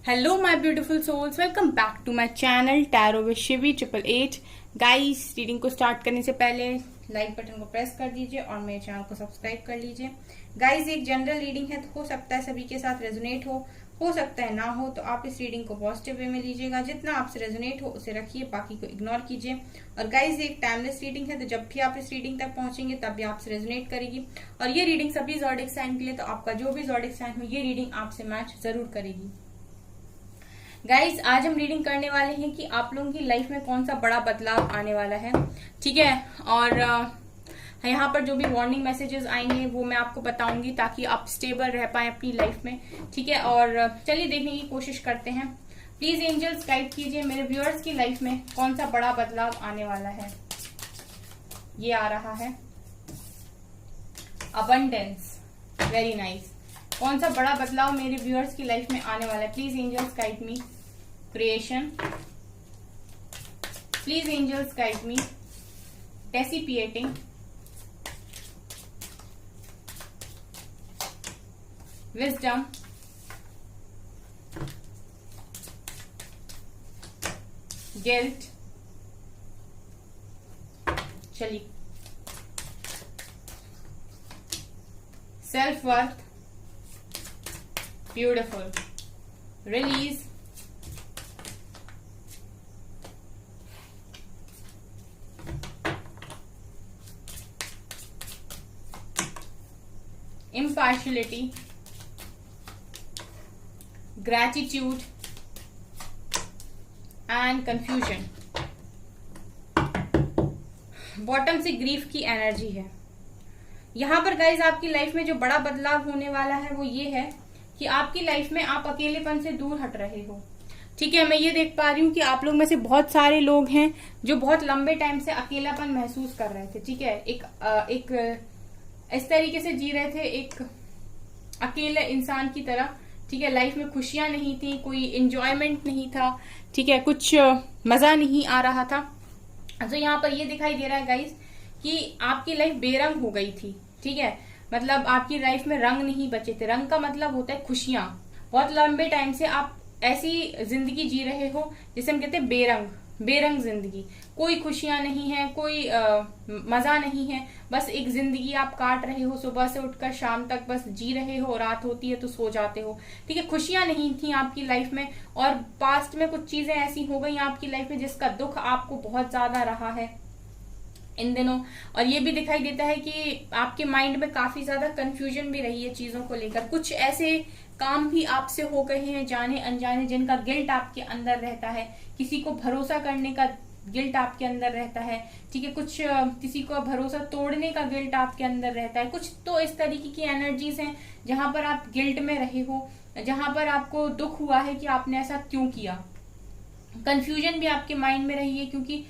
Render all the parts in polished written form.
Hello my beautiful souls, welcome back to my channel Tarot with Shivi 888। Guys, reading को start करने से पहले like button को press कर दीजिए और मेरे चैनल को सब्सक्राइब कर लीजिए। गाइस, एक जनरल रीडिंग है तो हो सकता है सभी के साथ रेजोनेट हो सकता है ना हो, तो आप इस रीडिंग को पॉजिटिव वे में लीजिएगा। जितना आपसे रेजोनेट हो उसे रखिए, बाकी को इग्नोर कीजिए। और गाइस, एक टाइमलेस रीडिंग है तो जब भी आप इस रीडिंग तक पहुंचेंगे तब भी आपसे रेजोनेट करेगी। और ये रीडिंग सभी ज़ोडिएक साइन के लिए, तो आपका जो भी ज़ोडिएक साइन हो ये रीडिंग आपसे मैच जरूर करेगी। गाइज, आज हम रीडिंग करने वाले हैं कि आप लोगों की लाइफ में कौन सा बड़ा बदलाव आने वाला है, ठीक है। और यहाँ पर जो भी वार्निंग मैसेजेस आएंगे वो मैं आपको बताऊंगी ताकि आप स्टेबल रह पाए अपनी लाइफ में, ठीक है। और चलिए देखने की कोशिश करते हैं। प्लीज एंजल्स गाइड कीजिए मेरे व्यूअर्स की लाइफ में कौन सा बड़ा बदलाव आने वाला है। ये आ रहा है अबंडेंस, वेरी नाइस। कौन सा बड़ा बदलाव मेरे व्यूअर्स की लाइफ में आने वाला है। Please angels guide me. Creation, please angels guide me. Dissipating, wisdom, guilt. चलिए, self worth, beautiful, release, impartiality, gratitude and confusion। Bottom से ग्रीफ की एनर्जी है यहां पर। गाइज, आपकी लाइफ में जो बड़ा बदलाव होने वाला है वो ये है कि आपकी लाइफ में आप अकेलेपन से दूर हट रहे हो, ठीक है। मैं ये देख पा रही हूँ कि आप लोग में से बहुत सारे लोग हैं जो बहुत लंबे टाइम से अकेलापन महसूस कर रहे थे, ठीक है। एक इस तरीके से जी रहे थे, एक अकेले इंसान की तरह, ठीक है। लाइफ में खुशियां नहीं थी, कोई एंजॉयमेंट नहीं था, ठीक है, कुछ मजा नहीं आ रहा था। तो यहाँ पर ये दिखाई दे रहा है गाइस कि आपकी लाइफ बेरंग हो गई थी, ठीक है। मतलब आपकी लाइफ में रंग नहीं बचे थे। रंग का मतलब होता है खुशियां। बहुत लंबे टाइम से आप ऐसी जिंदगी जी रहे हो जिसे हम कहते हैं बेरंग जिंदगी। कोई खुशियां नहीं है, कोई मजा नहीं है, बस एक जिंदगी आप काट रहे हो। सुबह से उठकर शाम तक बस जी रहे हो, रात होती है तो सो जाते हो, ठीक है। खुशियां नहीं थी आपकी लाइफ में और पास्ट में कुछ चीजें ऐसी हो गई आपकी लाइफ में जिसका दुख आपको बहुत ज्यादा रहा है इन दिनों। और ये भी दिखाई देता है कि आपके माइंड में काफी ज्यादा कंफ्यूजन भी रही है चीजों को लेकर। कुछ ऐसे काम भी आपसे हो गए हैं जाने अनजाने जिनका गिल्ट आपके अंदर रहता है। किसी को भरोसा करने का गिल्ट आपके अंदर रहता है, ठीक है। कुछ किसी को भरोसा तोड़ने का गिल्ट आपके अंदर रहता है। कुछ तो इस तरीके की एनर्जीज हैं जहां पर आप गिल्ट में रहे हो, जहां पर आपको दुख हुआ है कि आपने ऐसा क्यों किया। कंफ्यूजन भी आपके माइंड में रही है क्योंकि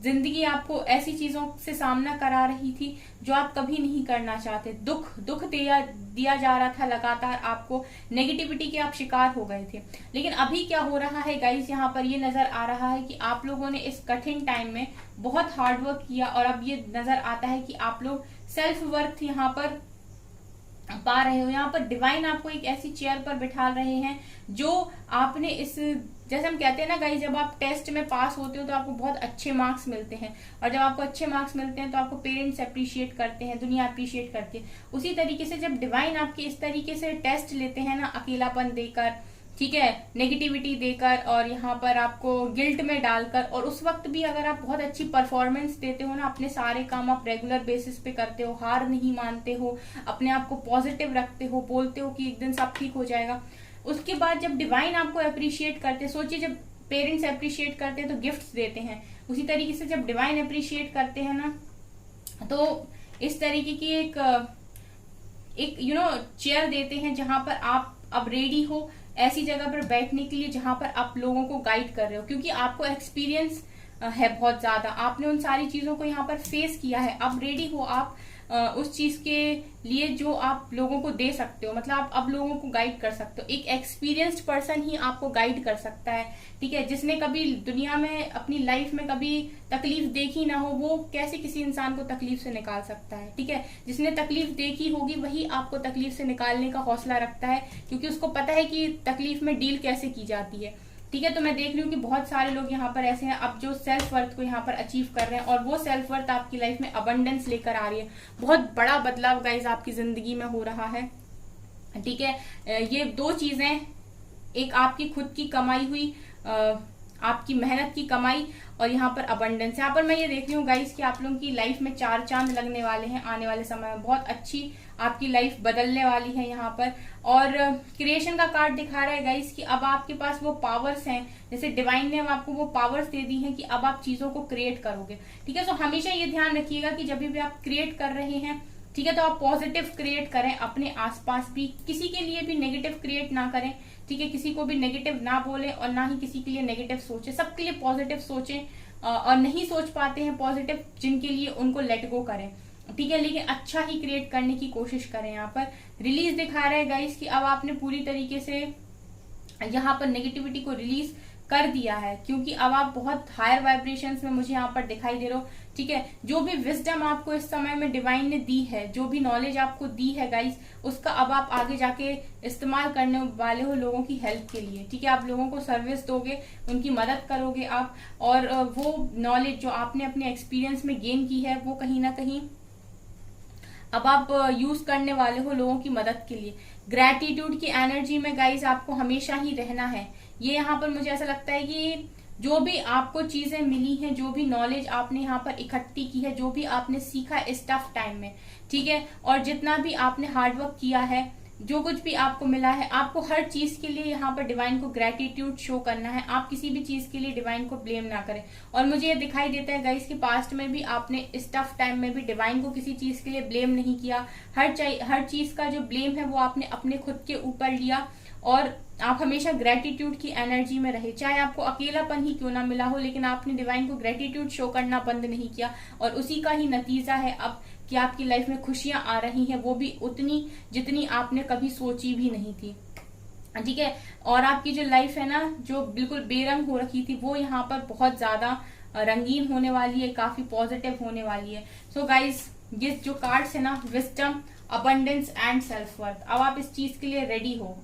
जिंदगी आपको ऐसी चीजों से सामना करा रही थी जो आप कभी नहीं करना चाहते। दुख दिया जा रहा था लगातार आपको, नेगेटिविटी के आप शिकार हो गए थे। लेकिन अभी क्या हो रहा है गाइस, यहाँ पर ये नजर आ रहा है कि आप लोगों ने इस कठिन टाइम में बहुत हार्डवर्क किया और अब ये नजर आता है कि आप लोग सेल्फ वर्थ यहाँ पर पा रहे हो। यहाँ पर डिवाइन आपको एक ऐसी चेयर पर बिठा रहे हैं जो आपने इस, जैसे हम कहते हैं ना गाइस, जब आप टेस्ट में पास होते हो तो आपको बहुत अच्छे मार्क्स मिलते हैं और जब आपको अच्छे मार्क्स मिलते हैं तो आपको पेरेंट्स अप्रिशिएट करते हैं, दुनिया अप्रिशिएट करती है। उसी तरीके से जब डिवाइन आपके इस तरीके से टेस्ट लेते हैं ना, अकेलापन देकर, ठीक है, नेगेटिविटी देकर और यहाँ पर आपको गिल्ट में डालकर, और उस वक्त भी अगर आप बहुत अच्छी परफॉर्मेंस देते हो ना, अपने सारे काम आप रेगुलर बेसिस पे करते हो, हार नहीं मानते हो, अपने आप को पॉजिटिव रखते हो, बोलते हो कि एक दिन सब ठीक हो जाएगा। उसके बाद जब डिवाइन आपको अप्रिशिएट करते, सोचिए जब पेरेंट्स अप्रिशिएट करते हैं तो गिफ्ट्स देते हैं, उसी तरीके से जब डिवाइन अप्रिशिएट करते हैं ना तो इस तरीके की एक चेयर देते हैं जहां पर आप अब रेडी हो ऐसी जगह पर बैठने के लिए जहां पर आप लोगों को गाइड कर रहे हो, क्योंकि आपको एक्सपीरियंस है बहुत ज्यादा, आपने उन सारी चीजों को यहाँ पर फेस किया है। अब रेडी हो आप उस चीज के लिए जो आप लोगों को दे सकते हो, मतलब आप अब लोगों को गाइड कर सकते हो। एक एक्सपीरियंस्ड पर्सन ही आपको गाइड कर सकता है, ठीक है। जिसने कभी दुनिया में अपनी लाइफ में कभी तकलीफ देखी ना हो, वो कैसे किसी इंसान को तकलीफ से निकाल सकता है, ठीक है। जिसने तकलीफ देखी होगी वही आपको तकलीफ से निकालने का हौसला रखता है, क्योंकि उसको पता है कि तकलीफ में डील कैसे की जाती है, ठीक है। तो मैं देख रही हूँ कि बहुत सारे लोग यहाँ पर ऐसे हैं अब जो सेल्फ वर्थ को यहाँ पर अचीव कर रहे हैं, और वो सेल्फ वर्थ आपकी लाइफ में अबंडेंस लेकर आ रही है। बहुत बड़ा बदलाव गाइज आपकी जिंदगी में हो रहा है, ठीक है। ये दो चीजें, एक आपकी खुद की कमाई हुई, आपकी मेहनत की कमाई, और यहाँ पर अबंडेंस। यहाँ पर मैं ये देख रही हूँ गाइस कि आप लोगों की लाइफ में 4 चांद लगने वाले हैं आने वाले समय में। बहुत अच्छी आपकी लाइफ बदलने वाली है यहाँ पर। और क्रिएशन का कार्ड दिखा रहा है गाइस कि अब आपके पास वो पावर्स हैं, जैसे डिवाइन ने आपको वो पावर्स दे दी हैं कि अब आप चीजों को क्रिएट करोगे, ठीक है। तो हमेशा ये ध्यान रखिएगा कि जब भी आप क्रिएट कर रहे हैं, ठीक है, तो आप पॉजिटिव क्रिएट करें अपने आसपास भी, किसी के लिए भी नेगेटिव क्रिएट ना करें, ठीक है। किसी को भी नेगेटिव ना बोले और ना ही किसी के लिए नेगेटिव सोचे, सबके लिए पॉजिटिव सोचें। और नहीं सोच पाते हैं पॉजिटिव जिनके लिए, उनको लेट गो करें, ठीक है। लेकिन अच्छा ही क्रिएट करने की कोशिश करें। यहाँ पर रिलीज दिखा रहा है गाइस कि अब आपने पूरी तरीके से यहाँ पर नेगेटिविटी को रिलीज कर दिया है, क्योंकि अब आप बहुत हायर वाइब्रेशंस में मुझे यहाँ पर दिखाई दे रहे हो, ठीक है। जो भी विजडम आपको इस समय में डिवाइन ने दी है, जो भी नॉलेज आपको दी है गाइस, उसका अब आप आगे जाके इस्तेमाल करने वाले हो लोगों की हेल्प के लिए, ठीक है। आप लोगों को सर्विस दोगे, उनकी मदद करोगे आप, और वो नॉलेज जो आपने अपने एक्सपीरियंस में गेन की है, वो कहीं ना कहीं अब आप यूज करने वाले हो लोगों की मदद के लिए। ग्रैटिट्यूड की एनर्जी में गाइस आपको हमेशा ही रहना है। ये यहाँ पर मुझे ऐसा लगता है कि जो भी आपको चीजें मिली हैं, जो भी नॉलेज आपने यहाँ पर इकट्ठी की है, जो भी आपने सीखा इस टफ टाइम में, ठीक है, और जितना भी आपने हार्डवर्क किया है, जो कुछ भी आपको मिला है, आपको हर चीज के लिए यहाँ पर डिवाइन को ग्रेटिट्यूड शो करना है। आप किसी भी चीज के लिए डिवाइन को ब्लेम ना करें। और मुझे ये दिखाई देता है गाइस कि पास्ट में भी आपने इस टफ टाइम में भी डिवाइन को किसी चीज के लिए ब्लेम नहीं किया। हर चीज का जो ब्लेम है वो आपने अपने खुद के ऊपर लिया, और आप हमेशा ग्रेटिट्यूड की एनर्जी में रहे। चाहे आपको अकेलापन ही क्यों ना मिला हो, लेकिन आपने डिवाइन को ग्रेटिट्यूड शो करना बंद नहीं किया, और उसी का ही नतीजा है अब कि आपकी लाइफ में खुशियां आ रही हैं, वो भी उतनी जितनी आपने कभी सोची भी नहीं थी, ठीक है। और आपकी जो लाइफ है ना, जो बिल्कुल बेरंग हो रखी थी, वो यहाँ पर बहुत ज्यादा रंगीन होने वाली है, काफी पॉजिटिव होने वाली है। सो गाइज, ये जो कार्ड्स है ना, wisdom, abundance and self worth, अब आप इस चीज के लिए रेडी हो।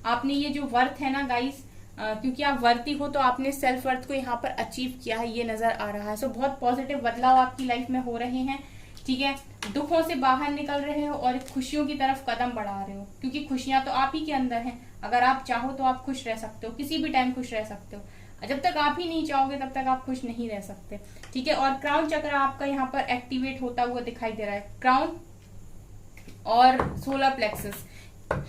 आपने ये जो वर्थ है ना गाइस, क्योंकि आप वर्ती हो, तो आपने सेल्फ वर्थ को यहाँ पर अचीव किया है, ये नजर आ रहा है। सो बहुत पॉजिटिव बदलाव आपकी लाइफ में हो रहे हैं, ठीक है। दुखों से बाहर निकल रहे हो और खुशियों की तरफ कदम बढ़ा रहे हो, क्योंकि खुशियां तो आप ही के अंदर हैं। अगर आप चाहो तो आप खुश रह सकते हो, किसी भी टाइम खुश रह सकते हो। जब तक आप ही नहीं चाहोगे तब तक आप खुश नहीं रह सकते, ठीक है। और क्राउन चक्र आपका यहाँ पर एक्टिवेट होता हुआ दिखाई दे रहा है। क्राउन और सोलर प्लेक्सस,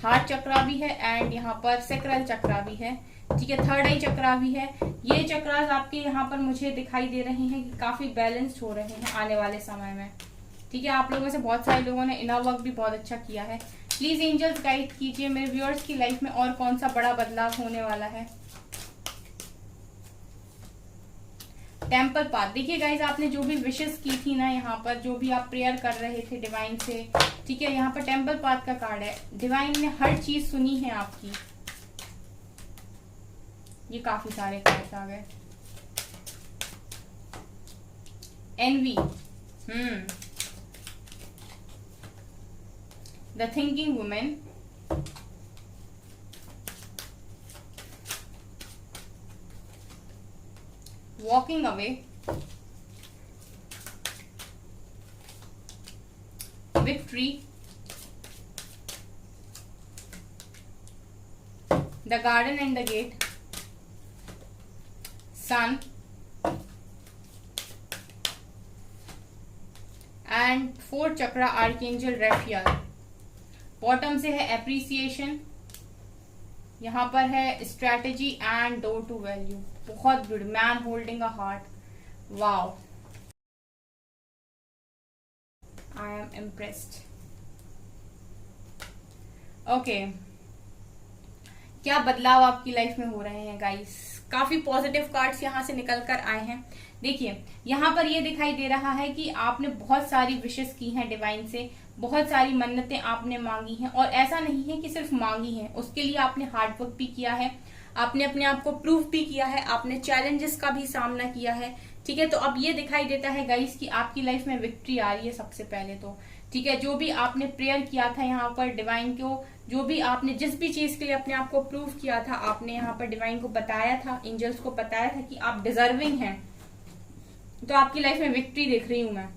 हार्ट चक्रा भी है, एंड यहाँ पर सेक्रल चक्रा भी है, ठीक है। थर्ड आई चक्रा भी है। ये चक्रास आपके यहाँ पर मुझे दिखाई दे रहे हैं कि काफी बैलेंस्ड हो रहे हैं आने वाले समय में, ठीक है। आप लोगों में से बहुत सारे लोगों ने इनर वर्क भी बहुत अच्छा किया है। प्लीज एंजल्स गाइड कीजिए मेरे व्यूअर्स की लाइफ में और कौन सा बड़ा बदलाव होने वाला है। टेम्पल पाथ, देखिए गाइज, आपने जो भी विशेष की थी ना, यहाँ पर जो भी आप प्रेयर कर रहे थे डिवाइन से, ठीक है, यहाँ पर टेम्पल पाथ का कार्ड है। डिवाइन ने हर चीज सुनी है आपकी। ये काफी सारे कार्ड्स आ गए। Envy, the thinking women, walking away, victory, the garden and the gate, sun, and fourth chakra archangel Raphael। Bottom से है एप्रिसिएशन, यहाँ पर है strategy and door to value. बहुत good. Man holding a heart, wow, I am impressed. Okay, क्या बदलाव आपकी life में हो रहे हैं गाइस। काफी पॉजिटिव कार्ड्स यहाँ से निकल कर आए हैं। देखिए यहाँ पर ये दिखाई दे रहा है कि आपने बहुत सारी विशेष की हैं डिवाइन से, बहुत सारी मन्नतें आपने मांगी हैं, और ऐसा नहीं है कि सिर्फ मांगी हैं, उसके लिए आपने हार्ड वर्क भी किया है, आपने अपने आप को प्रूफ भी किया है, आपने चैलेंजेस का भी सामना किया है। ठीक है, तो अब ये दिखाई देता है गाइस कि आपकी लाइफ में विक्ट्री आ रही है सबसे पहले तो। ठीक है, जो भी आपने प्रेयर किया था यहाँ पर डिवाइन को, जो भी आपने जिस भी चीज के लिए अपने आप को प्रूफ किया था, आपने यहाँ पर डिवाइन को बताया था, एंजल्स को बताया था कि आप डिजर्विंग हैं, तो आपकी लाइफ में विक्ट्री देख रही हूं मैं।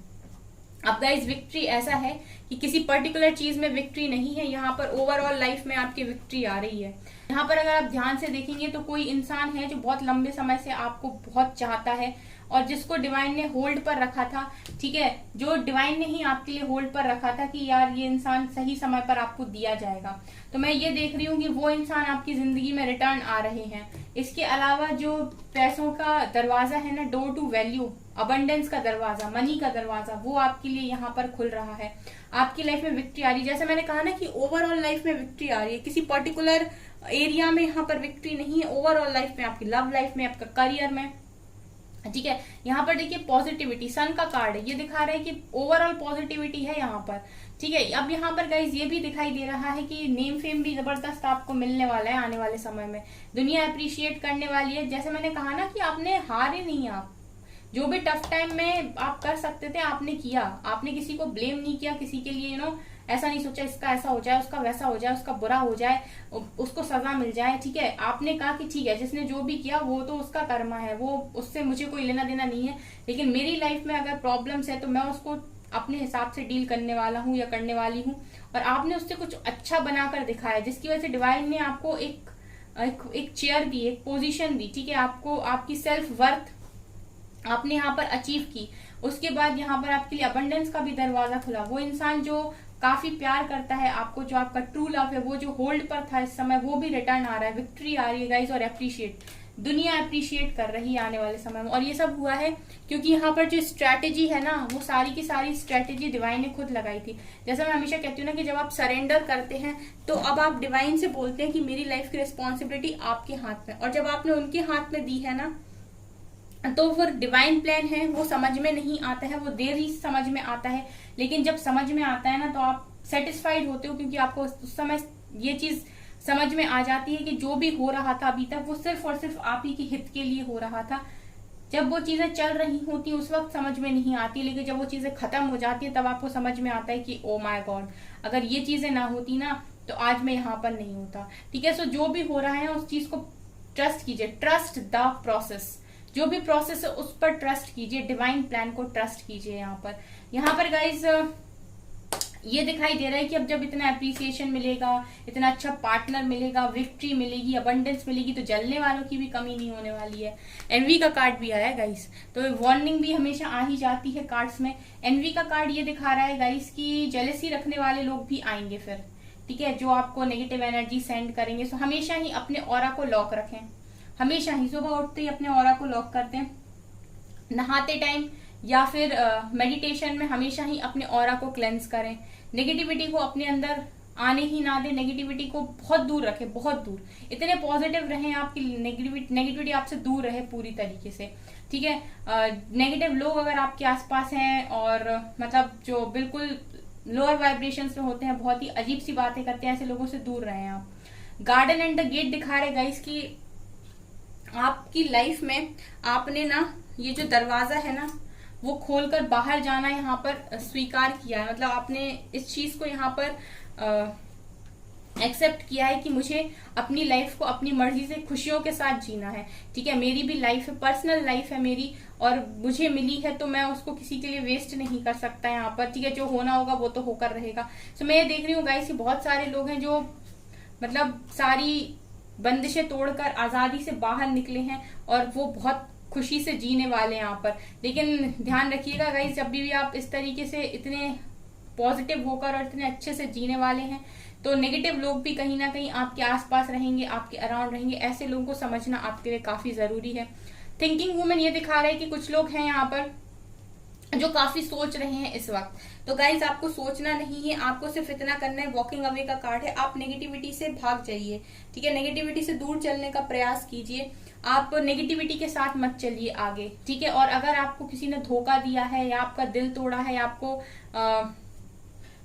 अब गाइस विक्ट्री ऐसा है कि किसी पर्टिकुलर चीज में विक्ट्री नहीं है, यहाँ पर ओवरऑल लाइफ में आपकी विक्ट्री आ रही है। यहाँ पर अगर आप ध्यान से देखेंगे तो कोई इंसान है जो बहुत लंबे समय से आपको बहुत चाहता है और जिसको डिवाइन ने होल्ड पर रखा था। ठीक है, जो डिवाइन ने ही आपके लिए होल्ड पर रखा था कि यार ये इंसान सही समय पर आपको दिया जाएगा, तो मैं ये देख रही हूँ कि वो इंसान आपकी जिंदगी में रिटर्न आ रहे हैं। इसके अलावा जो पैसों का दरवाजा है ना, डोर टू वैल्यू, अबंडेंस का दरवाजा, मनी का दरवाजा, वो आपके लिए यहाँ पर खुल रहा है। आपकी लाइफ में विक्ट्री आ रही है। जैसे मैंने कहा ना कि ओवरऑल लाइफ में विक्ट्री आ रही है, किसी पर्टिकुलर एरिया में यहाँ पर विक्ट्री नहीं है, ओवरऑल लाइफ में, आपकी लव लाइफ में, आपका करियर में। ठीक है, यहाँ पर देखिए पॉजिटिविटी, सन का कार्ड है, ये दिखा रहा है कि ओवरऑल पॉजिटिविटी है यहाँ पर। ठीक है, अब यहाँ पर गाइज ये भी दिखाई दे रहा है कि नेम फेम भी जबरदस्त आपको मिलने वाला है आने वाले समय में, दुनिया अप्रिशिएट करने वाली है। जैसे मैंने कहा ना कि आपने हारे नहीं, आप जो भी टफ टाइम में आप कर सकते थे आपने किया, आपने किसी को ब्लेम नहीं किया, किसी के लिए ऐसा नहीं सोचा इसका ऐसा हो जाए, उसका वैसा हो जाए, उसका बुरा हो जाए, उसको सजा मिल जाए। ठीक है, आपने कहा कि ठीक है जिसने जो भी किया वो तो उसका कर्मा है, वो उससे मुझे कोई लेना देना नहीं है, लेकिन मेरी लाइफ में अगर प्रॉब्लम्स है तो मैं उसको अपने हिसाब से डील करने वाला हूँ या करने वाली हूँ। और आपने उससे कुछ अच्छा बनाकर दिखाया, जिसकी वजह से डिवाइन ने आपको एक चेयर दी, एक पोजीशन दी। ठीक है, आपको आपकी सेल्फ वर्थ आपने यहाँ पर अचीव की। उसके बाद यहाँ पर आपके लिए अबंडेंस का भी दरवाजा खुला। वो इंसान जो काफी प्यार करता है आपको, जो आपका ट्रू लव है, वो जो होल्ड पर था इस समय, वो भी रिटर्न आ रहा है, विक्ट्री आ रही है गाइस। और अप्रिशिएट, दुनिया अप्रिशिएट कर रही है आने वाले समय में। और ये सब हुआ है क्योंकि यहाँ पर जो स्ट्रैटेजी है ना, वो सारी की सारी स्ट्रैटेजी डिवाइन ने खुद लगाई थी। जैसा मैं हमेशा कहती हूँ ना कि जब आप सरेंडर करते हैं तो अब आप डिवाइन से बोलते हैं कि मेरी लाइफ की रिस्पॉन्सिबिलिटी आपके हाथ में, और जब आपने उनके हाथ में दी है ना, तो वो डिवाइन प्लान है वो समझ में नहीं आता है, वो देर ही समझ में आता है, लेकिन जब समझ में आता है ना तो आप सेटिस्फाइड होते हो, क्योंकि आपको उस समय ये चीज समझ में आ जाती है कि जो भी हो रहा था अभी तक वो सिर्फ और सिर्फ आप ही के हित के लिए हो रहा था। जब वो चीजें चल रही होती उस वक्त समझ में नहीं आती, लेकिन जब वो चीजें खत्म हो जाती है तब आपको समझ में आता है कि ओ माय गॉड, अगर ये चीजें ना होती ना तो आज मैं यहाँ पर नहीं होता। ठीक है, सो जो भी हो रहा है उस चीज को ट्रस्ट कीजिए, ट्रस्ट द प्रोसेस, जो भी प्रोसेस है उस पर ट्रस्ट कीजिए, डिवाइन प्लान को ट्रस्ट कीजिए। यहाँ पर गाइज ये दिखाई दे रहा है कि अब जब इतना अप्रिसिएशन मिलेगा, इतना अच्छा पार्टनर मिलेगा, विक्ट्री मिलेगी, अबंडेंस मिलेगी, तो जलने वालों की भी कमी नहीं होने वाली है। एनवी का कार्ड भी आया है गाइस, तो वार्निंग भी हमेशा आ ही जाती है कार्ड्स में। एनवी का कार्ड ये दिखा रहा है गाइस कि जेलसी रखने वाले लोग भी आएंगे फिर। ठीक है, जो आपको नेगेटिव एनर्जी सेंड करेंगे, सो हमेशा ही अपने ऑरा को लॉक रखें, हमेशा ही सुबह उठते ही अपने ऑरा को लॉक करते हैं, नहाते टाइम या फिर मेडिटेशन में हमेशा ही अपने ऑरा को क्लेंस करें, नेगेटिविटी को अपने अंदर आने ही ना दें, नेगेटिविटी को बहुत दूर रखें, बहुत दूर, इतने पॉजिटिव रहें आपकी नेगेटिविटी आपसे दूर रहे पूरी तरीके से। ठीक है, नेगेटिव लोग अगर आपके आसपास हैं और मतलब जो बिल्कुल लोअर वाइब्रेशंस में होते हैं, बहुत ही अजीब सी बातें करते हैं, ऐसे लोगों से दूर रहें आप। गार्डन एंड द गेट दिखा रहे गाइस कि आपकी लाइफ में आपने ना ये जो दरवाजा है ना वो खोलकर बाहर जाना यहाँ पर स्वीकार किया है, मतलब आपने इस चीज को यहाँ पर एक्सेप्ट किया है कि मुझे अपनी लाइफ को अपनी मर्जी से खुशियों के साथ जीना है। ठीक है, मेरी भी लाइफ है, पर्सनल लाइफ है मेरी, और मुझे मिली है तो मैं उसको किसी के लिए वेस्ट नहीं कर सकता यहाँ पर। ठीक है, जो होना होगा वो तो होकर रहेगा। सो मैं ये देख रही हूँ गाइस कि बहुत सारे लोग हैं जो मतलब सारी बंदिशें तोड़कर आजादी से बाहर निकले हैं और वो बहुत खुशी से जीने वाले हैं यहाँ पर। लेकिन ध्यान रखिएगा गाइस, जब भी आप इस तरीके से इतने पॉजिटिव होकर और इतने अच्छे से जीने वाले हैं तो नेगेटिव लोग भी कहीं ना कहीं आपके आसपास रहेंगे, आपके अराउंड रहेंगे। ऐसे लोगों को समझना आपके लिए काफी जरूरी है। थिंकिंग वुमेन ये दिखा रहा है कि कुछ लोग हैं यहाँ पर जो काफी सोच रहे हैं इस वक्त। तो गाइज आपको सोचना नहीं है, आपको सिर्फ इतना करना है, वॉकिंग अवे का कार्ड है, आप नेगेटिविटी से भाग जाइए, ठीक है। नेगेटिविटी से दूर चलने का प्रयास कीजिए, आप नेगेटिविटी के साथ मत चलिए आगे, ठीक है। और अगर आपको किसी ने धोखा दिया है या आपका दिल तोड़ा है या आपको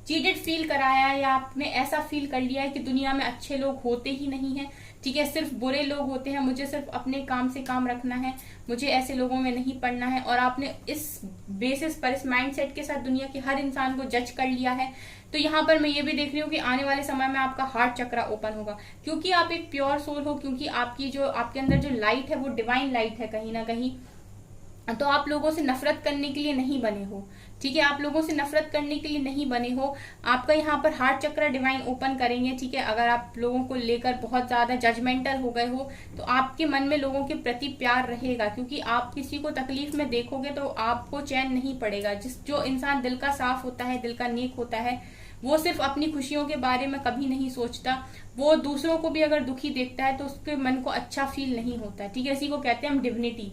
चीटेड फील कराया है या आपने ऐसा फील कर लिया है कि दुनिया में अच्छे लोग होते ही नहीं है, ठीक है, सिर्फ बुरे लोग होते हैं, मुझे सिर्फ अपने काम से काम रखना है, मुझे ऐसे लोगों में नहीं पड़ना है, और आपने इस बेसिस पर, इस माइंडसेट के साथ दुनिया के हर इंसान को जज कर लिया है, तो यहाँ पर मैं ये भी देख रही हूँ कि आने वाले समय में आपका हार्ट चक्र ओपन होगा, क्योंकि आप एक प्योर सोल हो, क्योंकि आपकी जो आपके अंदर जो लाइट है वो डिवाइन लाइट है कहीं ना कहीं। तो आप लोगों से नफरत करने के लिए नहीं बने हो, ठीक है, आप लोगों से नफरत करने के लिए नहीं बने हो। आपका यहाँ पर हार्ट चक्र डिवाइन ओपन करेंगे, ठीक है। अगर आप लोगों को लेकर बहुत ज्यादा जजमेंटल हो गए हो तो आपके मन में लोगों के प्रति प्यार रहेगा, क्योंकि आप किसी को तकलीफ में देखोगे तो आपको चैन नहीं पड़ेगा। जो इंसान दिल का साफ होता है, दिल का नेक होता है, वो सिर्फ अपनी खुशियों के बारे में कभी नहीं सोचता, वो दूसरों को भी अगर दुखी देखता है तो उसके मन को अच्छा फील नहीं होता, ठीक है। इसी को कहते हैं हम डिविनिटी,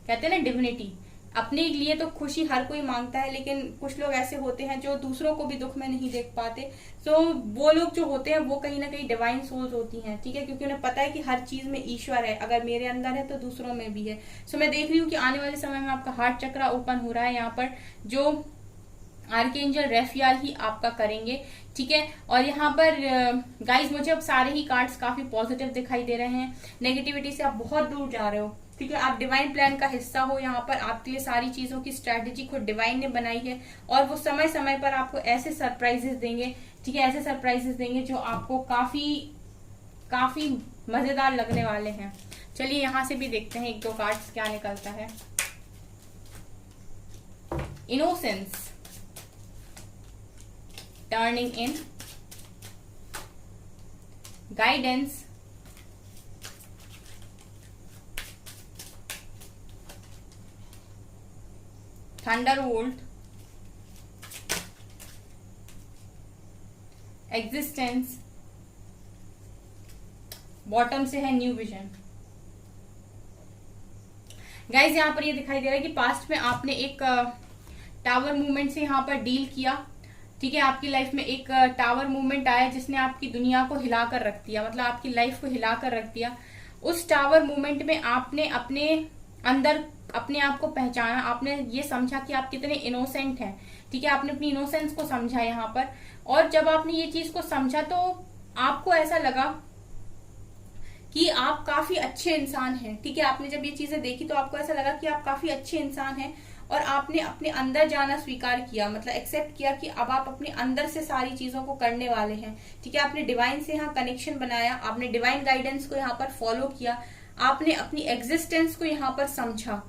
कहते हैं ना डिविनिटी। अपने लिए तो खुशी हर कोई मांगता है, लेकिन कुछ लोग ऐसे होते हैं जो दूसरों को भी दुख में नहीं देख पाते। तो वो लोग जो होते हैं वो कहीं ना कहीं डिवाइन सोल्स होती हैं, ठीक है, क्योंकि उन्हें पता है कि हर चीज में ईश्वर है, अगर मेरे अंदर है तो दूसरों में भी है। सो मैं देख रही हूँ कि आने वाले समय में आपका हार्ट चक्र ओपन हो रहा है, यहाँ पर जो आर्कएंजल रेफियाल ही आपका करेंगे, ठीक है। और यहाँ पर गाइज मुझे अब सारे ही कार्ड्स काफी पॉजिटिव दिखाई दे रहे हैं, नेगेटिविटी से आप बहुत दूर जा रहे हो, ठीक है। आप डिवाइन प्लान का हिस्सा हो, यहाँ पर आपके लिए सारी चीजों की स्ट्रेटेजी खुद डिवाइन ने बनाई है, और वो समय समय पर आपको ऐसे सरप्राइजेस देंगे, ठीक है, ऐसे सरप्राइजेस देंगे जो आपको काफी मजेदार लगने वाले हैं। चलिए यहाँ से भी देखते हैं एक दो कार्ड्स क्या निकलता है। Innocence turning in, guidance, thunderbolt, existence, bottom से है न्यू विजन। गाइज यहाँ पर ये दिखाई दे रहा है कि पास्ट में आपने एक टावर मूवमेंट से यहाँ पर डील किया, ठीक है। आपकी लाइफ में एक टावर मूवमेंट आया जिसने आपकी दुनिया को हिलाकर रख दिया, मतलब आपकी लाइफ को हिलाकर रख दिया। उस टावर मूवमेंट में आपने अपने अंदर अपने आप को पहचाना, आपने ये समझा कि आप कितने इनोसेंट हैं, ठीक है, आपने अपनी इनोसेंस को समझा यहाँ पर। और जब आपने ये चीज को समझा तो आपको ऐसा लगा कि आप काफी अच्छे इंसान हैं, ठीक है। आपने जब ये चीजें देखी तो आपको ऐसा लगा कि आप काफी अच्छे इंसान हैं, और आपने अपने अंदर जाना स्वीकार किया, मतलब एक्सेप्ट किया कि अब आप अपने अंदर से सारी चीजों को करने वाले हैं, ठीक है। आपने डिवाइन से यहाँ कनेक्शन बनाया, आपने डिवाइन गाइडेंस को यहाँ पर फॉलो किया, आपने अपनी एग्जिस्टेंस को यहाँ पर समझा,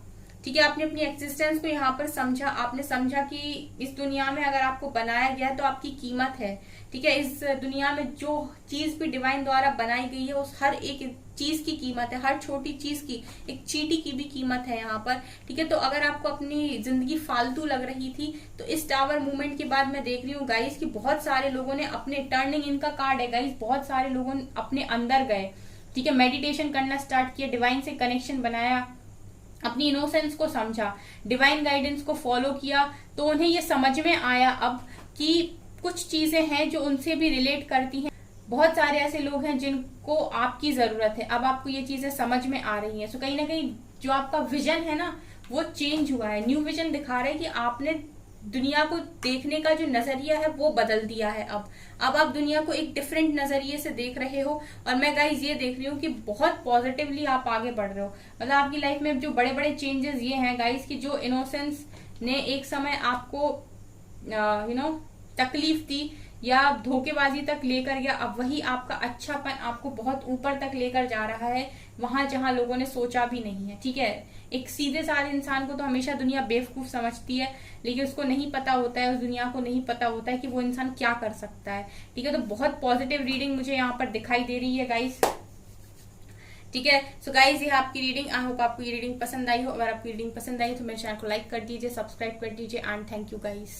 ठीक है, आपने अपनी एग्जिस्टेंस को यहाँ पर समझा। आपने समझा कि इस दुनिया में अगर आपको बनाया गया है तो आपकी कीमत है, ठीक है। इस दुनिया में जो चीज भी डिवाइन द्वारा बनाई गई है उस हर एक चीज की कीमत है, हर छोटी चीज की, एक चींटी की भी कीमत है यहाँ पर, ठीक है। तो अगर आपको अपनी जिंदगी फालतू लग रही थी तो इस टावर मूवमेंट के बाद मैं देख रही हूँ गाइस कि बहुत सारे लोगों ने अपने टर्निंग इन का कार्ड है गाइस, बहुत सारे लोगों ने अपने अंदर गए, ठीक है, मेडिटेशन करना स्टार्ट किया, डिवाइन से कनेक्शन बनाया, अपनी इनोसेंस को समझा, डिवाइन गाइडेंस को फॉलो किया, तो उन्हें ये समझ में आया अब कि कुछ चीजें हैं जो उनसे भी रिलेट करती हैं। बहुत सारे ऐसे लोग हैं जिनको आपकी जरूरत है, अब आपको ये चीजें समझ में आ रही हैं। सो कहीं ना कहीं जो आपका विजन है ना वो चेंज हुआ है, न्यू विजन दिखा रहा है कि आपने दुनिया को देखने का जो नजरिया है वो बदल दिया है। अब आप दुनिया को एक डिफरेंट नजरिए से देख रहे हो, और मैं गाइज ये देख रही हूँ कि बहुत पॉजिटिवली आप आगे बढ़ रहे हो। मतलब आपकी लाइफ में जो बड़े बड़े चेंजेस ये हैं गाइज कि जो इनोसेंस ने एक समय आपको तकलीफ दी या धोखेबाजी तक लेकर गया, अब वही आपका अच्छापन आपको बहुत ऊपर तक लेकर जा रहा है, वहां जहां लोगों ने सोचा भी नहीं है, ठीक है। एक सीधे साधे इंसान को तो हमेशा दुनिया बेवकूफ समझती है, लेकिन उसको नहीं पता होता है, उस दुनिया को नहीं पता होता है कि वो इंसान क्या कर सकता है, ठीक है। तो बहुत पॉजिटिव रीडिंग मुझे यहाँ पर दिखाई दे रही है गाइस, ठीक है। सो गाइज ये आपकी रीडिंग, आई होप आपको ये रीडिंग पसंद आई हो। अगर आपको रीडिंग पसंद आई तो मेरे चैनल को लाइक कर दीजिए, सब्सक्राइब कर दीजिए, एंड थैंक यू गाइज।